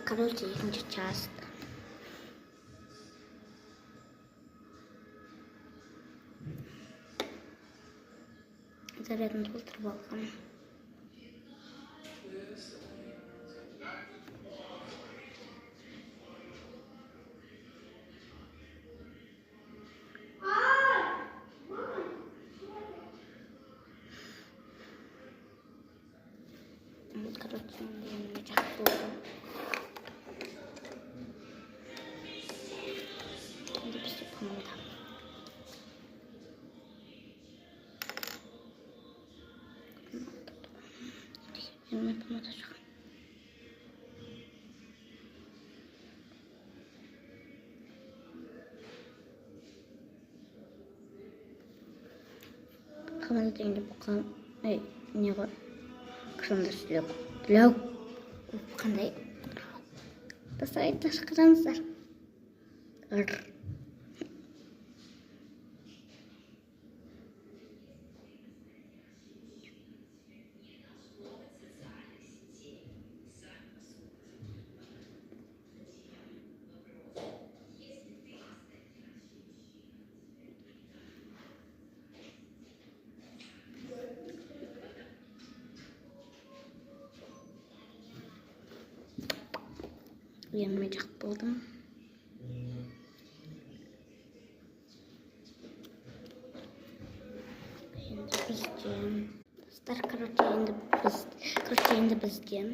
Короче, екінші часть. Зарядный фильтр балкон. Короче, я не чахну. Липстик помогает. Мне помогает. Kamerada yine bakalım. Ne var? Kırmızı yok. Qanday? Tasavvurlar qilamiz. Uyanmayacak buldum. Şimdi bizden. Dostlar, короче, endi bizden.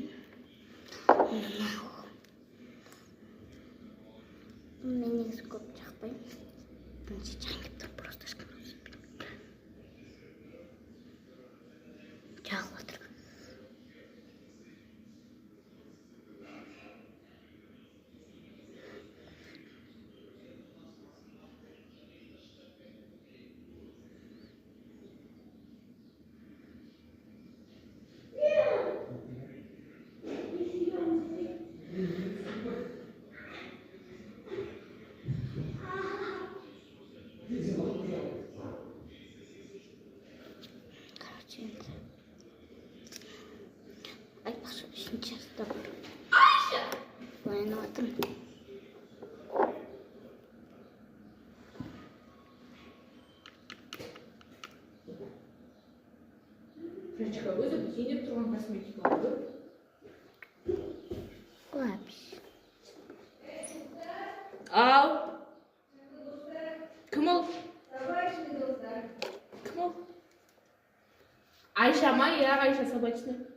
Men негізі көп жақпаймын. Жаңып тұр, просто жағып отыр. Айтпақшы үшінші жаста бар. Ояныватырмын. Фричка, өзі сенеп тұрған косметика алды? Лапис. Ал. Кім ол? Кім ол? Айша ма? Я Айша собачная.